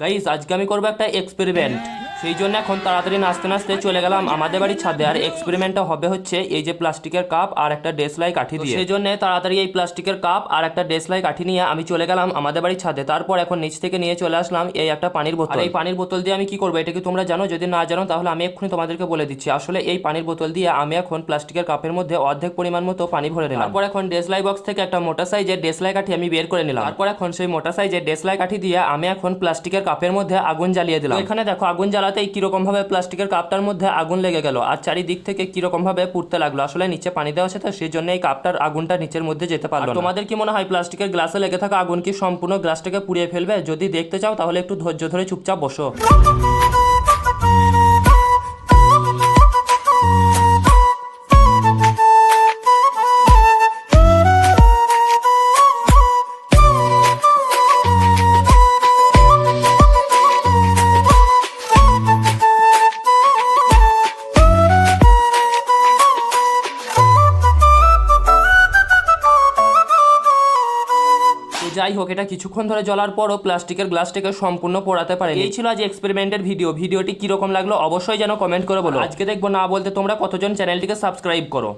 Guys আজকে আমি করবো একটা এক্সপেরিমেন্ট। সেই জন্য এখন তাড়াতাড়ি নাচতে নাচতে চলে গেলাম আমাদের বাড়ির ছাদে। আর এক্সপেরিমেন্টটা হবে হচ্ছে এই যে প্লাস্টিকের কাপ আর একটা দেশলাই কাঠি দিয়ে। সেই জন্য তাড়াতাড়ি এই প্লাস্টিকের কাপ আর একটা দেশলাই কাঠি নিয়ে আমি চলে গেলাম আমাদের বাড়ির ছাদে। তারপর এখন নিচ থেকে নিয়ে চলে আসলাম এই একটা পানির বোতল। এই পানির বোতল দিয়ে আমি কি করবো এটা কি তোমরা জানো? যদি না জানো তাহলে আমি এক্ষুনি তোমাদেরকে বলে দিচ্ছি। আসলে এই পানির বোতল দিয়ে আমি এখন প্লাস্টিকের কাপের মধ্যে অর্ধেক পরিমাণ মতো পানি ভরে নিলাম। তারপর এখন দেশলাই বক্স থেকে একটা মোটা সাইজের দেশলাই কাঠি আমি বের করে নিলাম। তারপর এখন সেই মোটা সাইজের দেশলাই কাঠি দিয়ে আমি এখন প্লাস্টিকের কাপের মধ্যে আগুন জ্বালিয়ে দিলাম। এখানে দেখো আগুন জ্বালাতেই কিরকম ভাবে প্লাস্টিকের কাপটার মধ্যে আগুন লেগে গেল আর চারিদিক থেকে কিরকম ভাবে পুড়তে লাগলো। আসলে নিচে পানি দেওয়া আছে তো সেই জন্য এই কাপটার আগুনটা নিচের মধ্যে যেতে পারলো না। তোমাদের কি মনে হয় প্লাস্টিকের গ্লাসে লেগে থাকা আগুন কি সম্পূর্ণ গ্লাসটাকে পুড়িয়ে ফেলবে? যদি দেখতে চাও তাহলে একটু ধৈর্য ধরে চুপচাপ বসো। যাই হোক, এটা কিছুক্ষণ ধরে জ্বলার পরও প্লাস্টিকের গ্লাসটাকে সম্পূর্ণ পোড়াতে পারে। এই ছিল আজ এক্সপেরিমেন্টের ভিডিওটি কিরকম লাগলো অবশ্যই যেন কমেন্ট করে বলো। আজকে দেখবো না বলতে তোমরা কতজন চ্যানেলটিকে সাবস্ক্রাইব করো।